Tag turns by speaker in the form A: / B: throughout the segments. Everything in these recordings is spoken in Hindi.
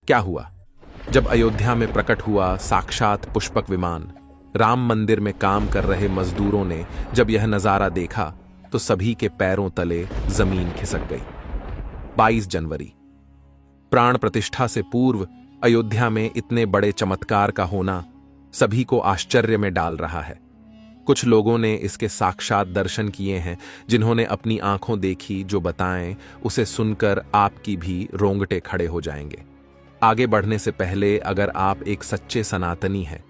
A: क्या हुआ? जब अयोध्या में प्रकट हुआ साक्षात पुष्पक विमान, राम मंदिर में काम कर रहे मजदूरों ने जब यह नजारा देखा तो सभी के पैरों तले जमीन खिसक गई। 22 जनवरी, प्राण प्रतिष्ठा से पूर्व अयोध्या में इतने बड़े चमत्कार का होना सभी को आश्चर्य में डाल रहा है। कुछ लोगों ने इसके साक्षात दर्शन किए हैं, जिन्होंने अपनी आंखों देखी जो बताएं, उसे सुनकर आपकी भी रोंगटे खड़े हो जाएंगे। आगे बढ़ने से पहले अगर आप एक सच्चे सनातनी हैं,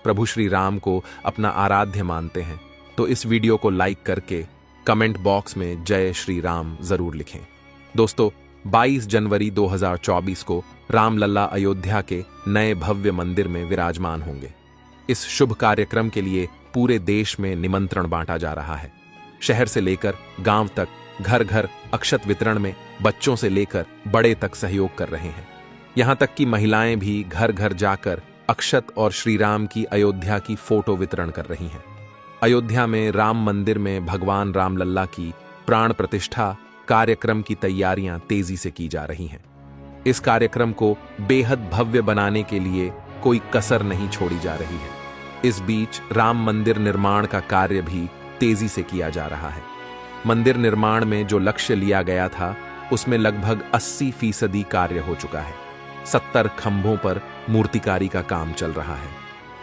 A: प्रभु श्री राम को अपना आराध्य मानते हैं, तो इस वीडियो को लाइक करके कमेंट बॉक्स में जय श्री राम जरूर लिखें। दोस्तों, 22 जनवरी 2024 को रामलला अयोध्या के नए भव्य मंदिर में विराजमान होंगे। इस शुभ कार्यक्रम के लिए पूरे देश में निमंत्रण बांटा जा रहा है। शहर से लेकर गांव तक, घर घर अक्षत वितरण में बच्चों से लेकर बड़े तक सहयोग कर रहे हैं। यहां तक कि महिलाएं भी घर घर जाकर अक्षत और श्री राम की अयोध्या की फोटो वितरण कर रही हैं। अयोध्या में राम मंदिर में भगवान रामलल्ला की प्राण प्रतिष्ठा कार्यक्रम की तैयारियां तेजी से की जा रही हैं। इस कार्यक्रम को बेहद भव्य बनाने के लिए कोई कसर नहीं छोड़ी जा रही है। इस बीच राम मंदिर निर्माण का कार्य भी तेजी से किया जा रहा है। मंदिर निर्माण में जो लक्ष्य लिया गया था, उसमें लगभग 80% कार्य हो चुका है। 70 खंभों पर मूर्तिकारी का काम चल रहा है।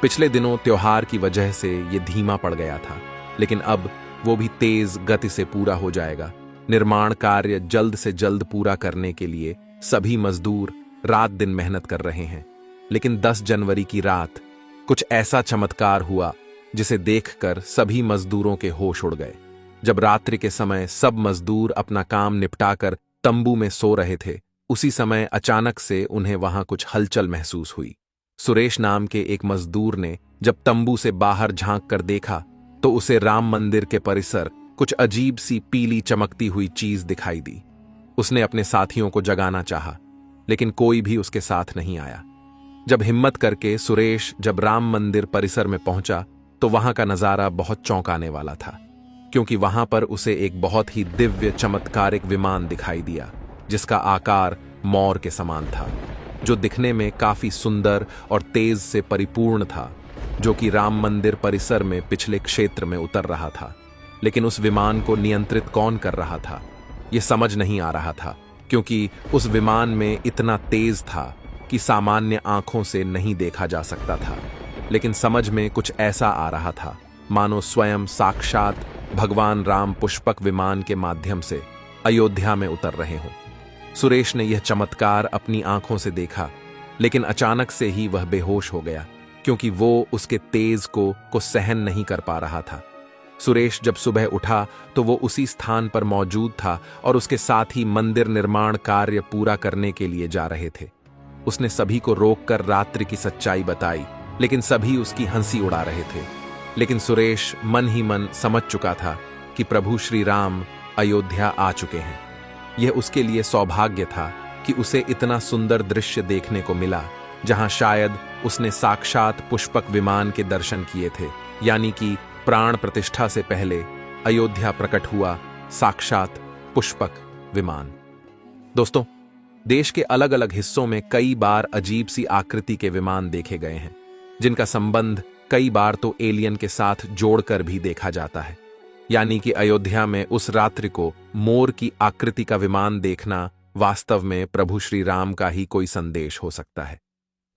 A: पिछले दिनों त्योहार की वजह से ये धीमा पड़ गया था, लेकिन अब वो भी तेज गति से पूरा हो जाएगा। निर्माण कार्य जल्द से जल्द पूरा करने के लिए सभी मजदूर रात दिन मेहनत कर रहे हैं। लेकिन 10 जनवरी की रात कुछ ऐसा चमत्कार हुआ जिसे देखकर सभी मजदूरों के होश उड़ गए। जब रात्रि के समय सब मजदूर अपना काम निपटाकर तंबू में सो रहे थे, उसी समय अचानक से उन्हें वहां कुछ हलचल महसूस हुई। सुरेश नाम के एक मजदूर ने जब तंबू से बाहर झांक कर देखा तो उसे राम मंदिर के परिसर कुछ अजीब सी पीली चमकती हुई चीज दिखाई दी। उसने अपने साथियों को जगाना चाहा, लेकिन कोई भी उसके साथ नहीं आया। जब हिम्मत करके सुरेश जब राम मंदिर परिसर में पहुंचा तो वहां का नजारा बहुत चौंकाने वाला था, क्योंकि वहां पर उसे एक बहुत ही दिव्य चमत्कारिक विमान दिखाई दिया, जिसका आकार मोर के समान था, जो दिखने में काफी सुंदर और तेज से परिपूर्ण था, जो कि राम मंदिर परिसर में पिछले क्षेत्र में उतर रहा था। लेकिन उस विमान को नियंत्रित कौन कर रहा था, यह समझ नहीं आ रहा था, क्योंकि उस विमान में इतना तेज था कि सामान्य आंखों से नहीं देखा जा सकता था। लेकिन समझ में कुछ ऐसा आ रहा था मानो स्वयं साक्षात भगवान राम पुष्पक विमान के माध्यम से अयोध्या में उतर रहे हों। सुरेश ने यह चमत्कार अपनी आंखों से देखा, लेकिन अचानक से ही वह बेहोश हो गया, क्योंकि वो उसके तेज को सहन नहीं कर पा रहा था। सुरेश जब सुबह उठा तो वो उसी स्थान पर मौजूद था और उसके साथ ही मंदिर निर्माण कार्य पूरा करने के लिए जा रहे थे। उसने सभी को रोककर रात्रि की सच्चाई बताई, लेकिन सभी उसकी हंसी उड़ा रहे थे। लेकिन सुरेश मन ही मन समझ चुका था कि प्रभु श्री राम अयोध्या आ चुके हैं। यह उसके लिए सौभाग्य था कि उसे इतना सुंदर दृश्य देखने को मिला, जहां शायद उसने साक्षात पुष्पक विमान के दर्शन किए थे, यानी कि प्राण प्रतिष्ठा से पहले अयोध्या प्रकट हुआ साक्षात पुष्पक विमान। दोस्तों, देश के अलग अलग हिस्सों में कई बार अजीब सी आकृति के विमान देखे गए हैं, जिनका संबंध कई बार तो एलियन के साथ जोड़कर भी देखा जाता है। यानी कि अयोध्या में उस रात्रि को मोर की आकृति का विमान देखना वास्तव में प्रभु श्री राम का ही कोई संदेश हो सकता है।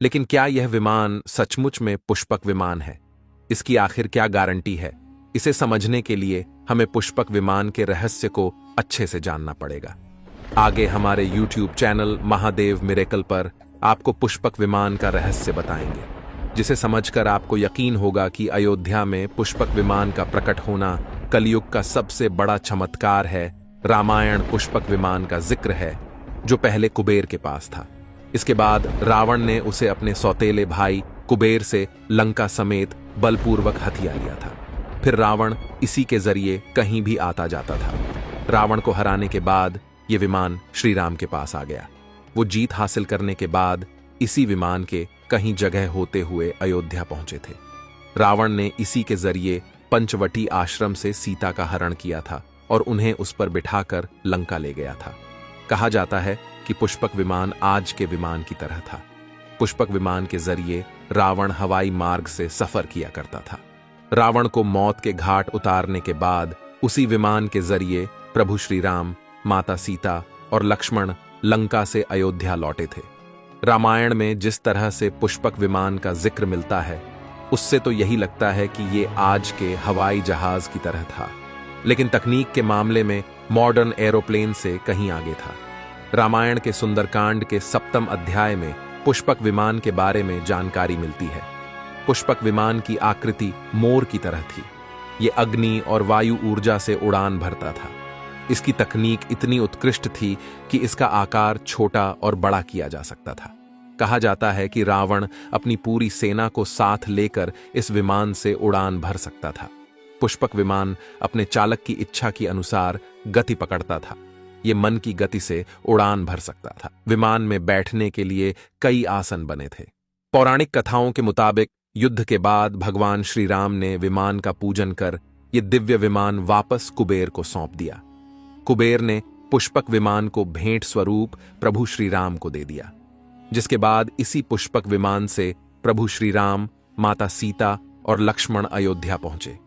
A: लेकिन क्या यह विमान सचमुच में पुष्पक विमान है? इसकी आखिर क्या गारंटी है? इसे समझने के लिए हमें पुष्पक विमान के रहस्य को अच्छे से जानना पड़ेगा। आगे हमारे YouTube चैनल महादेव मिरेकल पर आपको पुष्पक विमान का रहस्य बताएंगे, जिसे समझकर आपको यकीन होगा कि अयोध्या में पुष्पक विमान का प्रकट होना कलयुग का सबसे बड़ा चमत्कार है। रामायण पुष्पक विमान का जिक्र है, जो पहले कुबेर के पास था। इसके बाद रावण ने उसे अपने सौतेले भाई कुबेर से लंका समेत बलपूर्वक हथिया लिया था। फिर रावण इसी के जरिए कहीं भी आता जाता था। रावण को हराने के बाद यह विमान श्री राम के पास आ गया। वो जीत हासिल करने के बाद इसी विमान के कहीं जगह होते हुए अयोध्या पहुंचे थे। रावण ने इसी के जरिए पंचवटी आश्रम से सीता का हरण किया था और उन्हें उस पर बिठाकर लंका ले गया था। कहा जाता है कि पुष्पक विमान आज के विमान की तरह था। पुष्पक विमान के जरिए रावण हवाई मार्ग से सफर किया करता था। रावण को मौत के घाट उतारने के बाद उसी विमान के जरिए प्रभु श्री राम, माता सीता और लक्ष्मण लंका से अयोध्या लौटे थे। रामायण में जिस तरह से पुष्पक विमान का जिक्र मिलता है, उससे तो यही लगता है कि ये आज के हवाई जहाज की तरह था, लेकिन तकनीक के मामले में मॉडर्न एरोप्लेन से कहीं आगे था। रामायण के सुंदरकांड के 7वें अध्याय में पुष्पक विमान के बारे में जानकारी मिलती है। पुष्पक विमान की आकृति मोर की तरह थी। ये अग्नि और वायु ऊर्जा से उड़ान भरता था। इसकी तकनीक इतनी उत्कृष्ट थी कि इसका आकार छोटा और बड़ा किया जा सकता था। कहा जाता है कि रावण अपनी पूरी सेना को साथ लेकर इस विमान से उड़ान भर सकता था। पुष्पक विमान अपने चालक की इच्छा के अनुसार गति पकड़ता था। ये मन की गति से उड़ान भर सकता था। विमान में बैठने के लिए कई आसन बने थे। पौराणिक कथाओं के मुताबिक युद्ध के बाद भगवान श्री राम ने विमान का पूजन कर ये दिव्य विमान वापस कुबेर को सौंप दिया। कुबेर ने पुष्पक विमान को भेंट स्वरूप प्रभु श्री राम को दे दिया, जिसके बाद इसी पुष्पक विमान से प्रभु श्री राम, माता सीता और लक्ष्मण अयोध्या पहुंचे।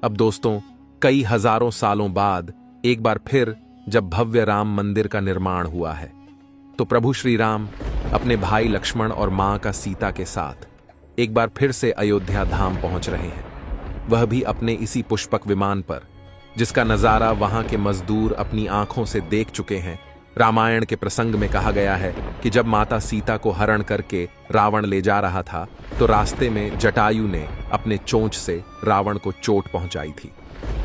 A: अब दोस्तों, कई हजारों सालों बाद एक बार फिर जब भव्य राम मंदिर का निर्माण हुआ है, तो प्रभु श्री राम अपने भाई लक्ष्मण और मां का सीता के साथ एक बार फिर से अयोध्या धाम पहुंच रहे हैं, वह भी अपने इसी पुष्पक विमान पर, जिसका नजारा वहां के मजदूर अपनी आंखों से देख चुके हैं। रामायण के प्रसंग में कहा गया है कि जब माता सीता को हरण करके रावण ले जा रहा था, तो रास्ते में जटायु ने अपने चोंच से रावण को चोट पहुंचाई थी।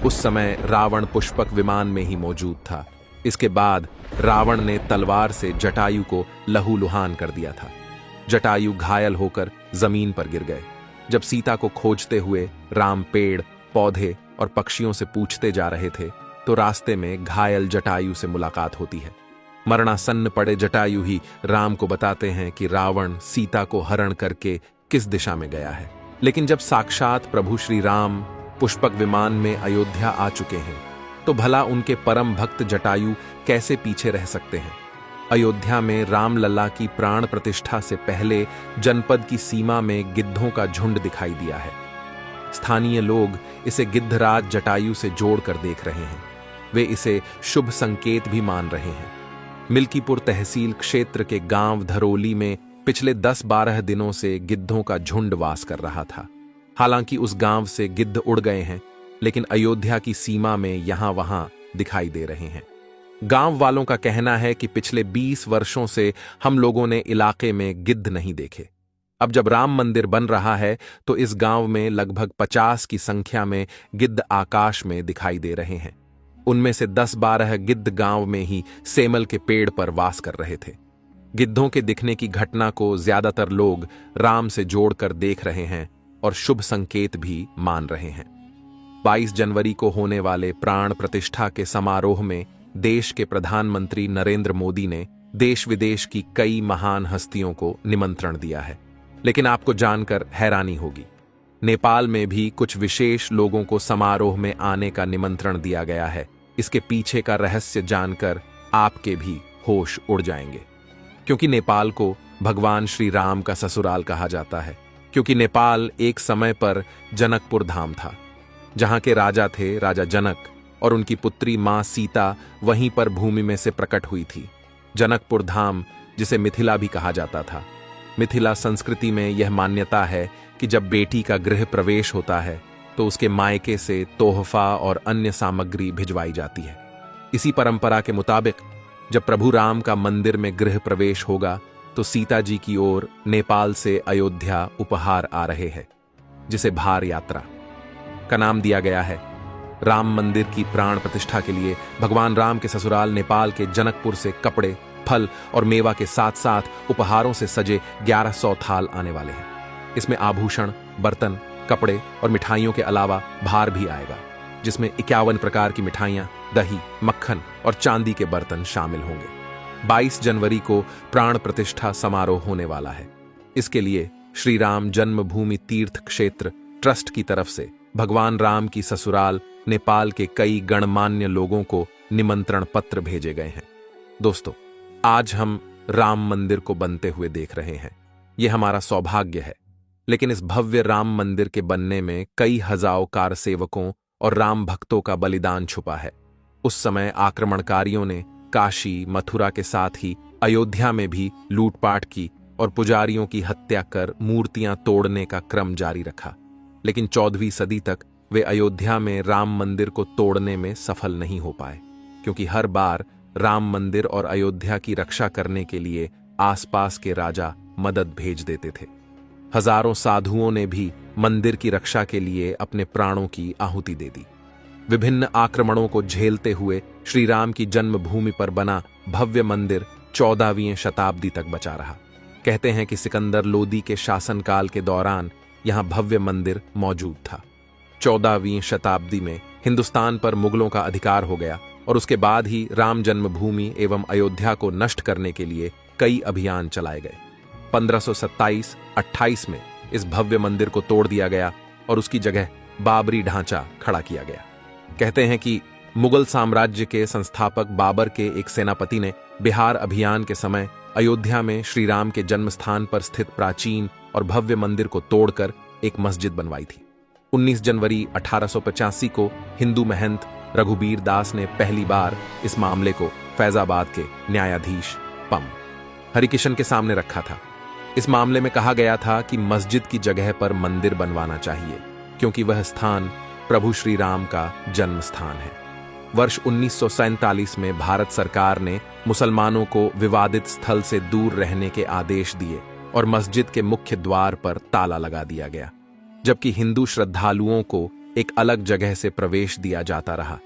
A: उस समय रावण पुष्पक विमान में ही मौजूद था। इसके बाद रावण ने तलवार से जटायु को लहूलुहान कर दिया था। जटायु घायल होकर जमीन पर गिर गए। जब सीता को खोजते हुए राम पेड़, पौधे और पक्षियों से पूछते जा रहे थे, तो रास्ते में घायल जटायु से मुलाकात होती है। मरणासन्न पड़े जटायु ही राम को बताते हैं कि रावण सीता को हरण करके किस दिशा में गया है। लेकिन जब साक्षात प्रभु श्री राम पुष्पक विमान में अयोध्या आ चुके हैं, तो भला उनके परम भक्त जटायु कैसे पीछे रह सकते हैं। अयोध्या में रामलला की प्राण प्रतिष्ठा से पहले जनपद की सीमा में गिद्धों का झुंड दिखाई दिया है। स्थानीय लोग इसे गिद्धराज जटायु से जोड़कर देख रहे हैं। वे इसे शुभ संकेत भी मान रहे हैं। मिल्कीपुर तहसील क्षेत्र के गांव धरोली में पिछले 10-12 दिनों से गिद्धों का झुंड वास कर रहा था। हालांकि उस गांव से गिद्ध उड़ गए हैं, लेकिन अयोध्या की सीमा में यहां वहां दिखाई दे रहे हैं। गांव वालों का कहना है कि पिछले 20 वर्षों से हम लोगों ने इलाके में गिद्ध नहीं देखे। अब जब राम मंदिर बन रहा है, तो इस गांव में लगभग 50 की संख्या में गिद्ध आकाश में दिखाई दे रहे हैं। उनमें से 10-12 गिद्ध गांव में ही सेमल के पेड़ पर वास कर रहे थे। गिद्धों के दिखने की घटना को ज्यादातर लोग राम से जोड़कर देख रहे हैं और शुभ संकेत भी मान रहे हैं। 22 जनवरी को होने वाले प्राण प्रतिष्ठा के समारोह में देश के प्रधानमंत्री नरेंद्र मोदी ने देश विदेश की कई महान हस्तियों को निमंत्रण दिया है। लेकिन आपको जानकर हैरानी होगी, नेपाल में भी कुछ विशेष लोगों को समारोह में आने का निमंत्रण दिया गया है। इसके पीछे का रहस्य जानकर आपके भी होश उड़ जाएंगे, क्योंकि नेपाल को भगवान श्री राम का ससुराल कहा जाता है। क्योंकि नेपाल एक समय पर जनकपुर धाम था, जहां के राजा थे राजा जनक, और उनकी पुत्री मां सीता वहीं पर भूमि में से प्रकट हुई थी। जनकपुर धाम, जिसे मिथिला भी कहा जाता था। मिथिला संस्कृति में यह मान्यता है कि जब बेटी का गृह प्रवेश होता है, तो उसके मायके से तोहफा और अन्य सामग्री भिजवाई जाती है। इसी परंपरा के मुताबिक जब प्रभु राम का मंदिर में गृह प्रवेश होगा, तो सीता जी की ओर नेपाल से अयोध्या उपहार आ रहे हैं, जिसे भार यात्रा का नाम दिया गया है। राम मंदिर की प्राण प्रतिष्ठा के लिए भगवान राम के ससुराल नेपाल के जनकपुर से कपड़े, फल और मेवा के साथ साथ उपहारों से सजे 1100 थाल आने वाले हैं। इसमें आभूषण, बर्तन, कपड़े और मिठाइयों के अलावा भार भी आएगा, जिसमें 51 प्रकार की मिठाइयां, दही, मक्खन और चांदी के बर्तन शामिल होंगे। 22 जनवरी को प्राण प्रतिष्ठा समारोह होने वाला है। इसके लिए श्री राम जन्मभूमि तीर्थ क्षेत्र ट्रस्ट की तरफ से भगवान राम की ससुराल नेपाल के कई गणमान्य लोगों को निमंत्रण पत्र भेजे गए हैं। दोस्तों, आज हम राम मंदिर को बनते हुए देख रहे हैं। यह हमारा सौभाग्य है। लेकिन इस भव्य राम मंदिर के बनने में कई हजारों कारसेवकों और राम भक्तों का बलिदान छुपा है। उस समय आक्रमणकारियों ने काशी, मथुरा के साथ ही अयोध्या में भी लूटपाट की और पुजारियों की हत्या कर मूर्तियां तोड़ने का क्रम जारी रखा। लेकिन 14वीं सदी तक वे अयोध्या में राम मंदिर को तोड़ने में सफल नहीं हो पाए, क्योंकि हर बार राम मंदिर और अयोध्या की रक्षा करने के लिए आसपास के राजा मदद भेज देते थे। हजारों साधुओं ने भी मंदिर की रक्षा के लिए अपने प्राणों की आहुति दे दी। विभिन्न आक्रमणों को झेलते हुए श्री राम की जन्मभूमि पर बना भव्य मंदिर 14वीं शताब्दी तक बचा रहा। कहते हैं कि सिकंदर लोदी के शासनकाल के दौरान यहां भव्य मंदिर मौजूद था। 14वीं शताब्दी में हिंदुस्तान पर मुगलों का अधिकार हो गया और उसके बाद ही राम जन्मभूमि एवं अयोध्या को नष्ट करने के लिए कई अभियान चलाए गए। 1527-28 में इस भव्य मंदिर को तोड़ दिया गया और उसकी जगह बाबरी ढांचा खड़ा किया गया। कहते हैं कि मुगल साम्राज्य के संस्थापक बाबर के एक सेनापति ने बिहार अभियान के समय अयोध्या में श्री राम के जन्म स्थान पर स्थित प्राचीन और भव्य मंदिर को तोड़कर एक मस्जिद बनवाई थी। 19 जनवरी 1885 को हिंदू महंत रघुबीर दास ने पहली बार इस मामले को फैजाबाद के न्यायाधीश पम हरिकिशन के सामने रखा था। इस मामले में कहा गया था कि मस्जिद की जगह पर मंदिर बनवाना चाहिए, क्योंकि वह स्थान प्रभु श्री राम का जन्म स्थान है। वर्ष 1947 में भारत सरकार ने मुसलमानों को विवादित स्थल से दूर रहने के आदेश दिए और मस्जिद के मुख्य द्वार पर ताला लगा दिया गया, जबकि हिंदू श्रद्धालुओं को एक अलग जगह से प्रवेश दिया जाता रहा।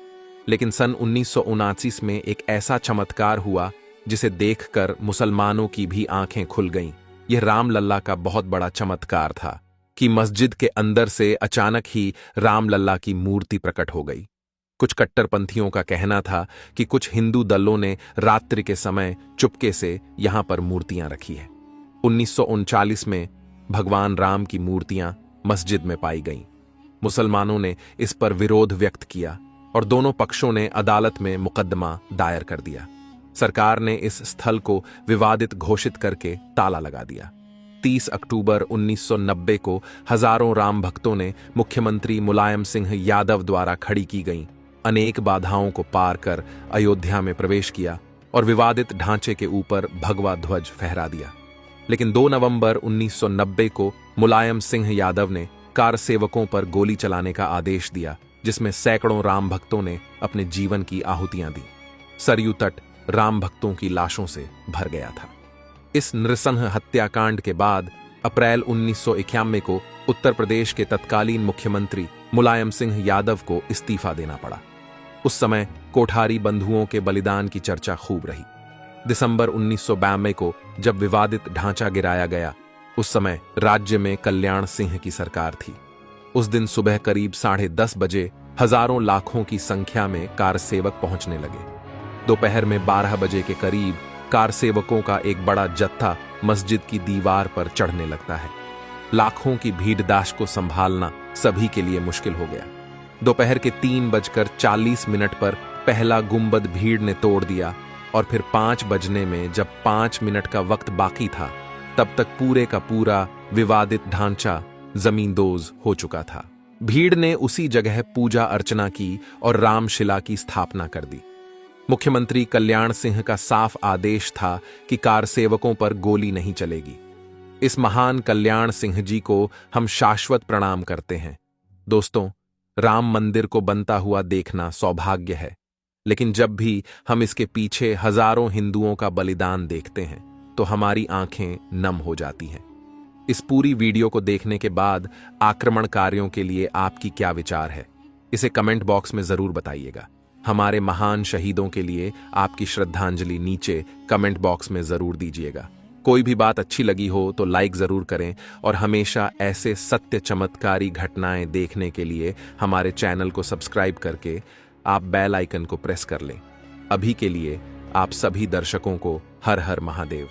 A: लेकिन सन 1979 में एक ऐसा चमत्कार हुआ जिसे देखकर मुसलमानों की भी आंखें खुल गईं। यह रामलल्ला का बहुत बड़ा चमत्कार था कि मस्जिद के अंदर से अचानक ही रामलल्ला की मूर्ति प्रकट हो गई। कुछ कट्टरपंथियों का कहना था कि कुछ हिंदू दलों ने रात्रि के समय चुपके से यहां पर मूर्तियां रखी है। 1939 में भगवान राम की मूर्तियां मस्जिद में पाई गईं। मुसलमानों ने इस पर विरोध व्यक्त किया और दोनों पक्षों ने अदालत में मुकदमा दायर कर दिया। सरकार ने इस स्थल को विवादित घोषित करके ताला लगा दिया। 30 अक्टूबर 1990 को हजारों राम भक्तों ने मुख्यमंत्री मुलायम सिंह यादव द्वारा खड़ी की गईं अनेक बाधाओं को पार कर अयोध्या में प्रवेश किया और विवादित ढांचे के ऊपर भगवा ध्वज फहरा दिया। लेकिन 2 नवंबर 1990 को मुलायम सिंह यादव ने कार सेवकों पर गोली चलाने का आदेश दिया, जिसमें सैकड़ों राम भक्तों ने अपने जीवन की आहुतियां दी। सरयू तट राम भक्तों की लाशों से भर गया था। इस नृशंस हत्याकांड के बाद अप्रैल 1991 को उत्तर प्रदेश के तत्कालीन मुख्यमंत्री मुलायम सिंह यादव को इस्तीफा देना पड़ा। उस समय कोठारी बंधुओं के बलिदान की चर्चा खूब रही। दिसंबर 1992 को जब विवादित ढांचा गिराया गया, उस समय राज्य में कल्याण सिंह की सरकार थी। उस दिन सुबह करीब 10:30 बजे हजारों लाखों की संख्या में कार सेवक पहुंचने लगे। दोपहर में 12 बजे के करीब कार सेवकों का एक बड़ा जत्था मस्जिद की दीवार पर चढ़ने लगता है। लाखों की भीड़दाश को संभालना सभी के लिए मुश्किल हो गया। दोपहर के 3:40 पर पहला गुंबद भीड़ ने तोड़ दिया और फिर 5 बजने में जब 5 मिनट का वक्त बाकी था, तब तक पूरे का पूरा विवादित ढांचा जमींदोज हो चुका था। भीड़ ने उसी जगह पूजा अर्चना की और रामशिला की स्थापना कर दी। मुख्यमंत्री कल्याण सिंह का साफ आदेश था कि कार सेवकों पर गोली नहीं चलेगी। इस महान कल्याण सिंह जी को हम शाश्वत प्रणाम करते हैं। दोस्तों, राम मंदिर को बनता हुआ देखना सौभाग्य है, लेकिन जब भी हम इसके पीछे हजारों हिंदुओं का बलिदान देखते हैं तो हमारी आंखें नम हो जाती हैं। इस पूरी वीडियो को देखने के बाद आक्रमणकारियों के लिए आपकी क्या विचार है, इसे कमेंट बॉक्स में जरूर बताइएगा। हमारे महान शहीदों के लिए आपकी श्रद्धांजलि नीचे कमेंट बॉक्स में जरूर दीजिएगा। कोई भी बात अच्छी लगी हो तो लाइक जरूर करें और हमेशा ऐसे सत्य चमत्कारी घटनाएं देखने के लिए हमारे चैनल को सब्सक्राइब करके आप बेल आइकन को प्रेस कर लें। अभी के लिए आप सभी दर्शकों को हर हर महादेव।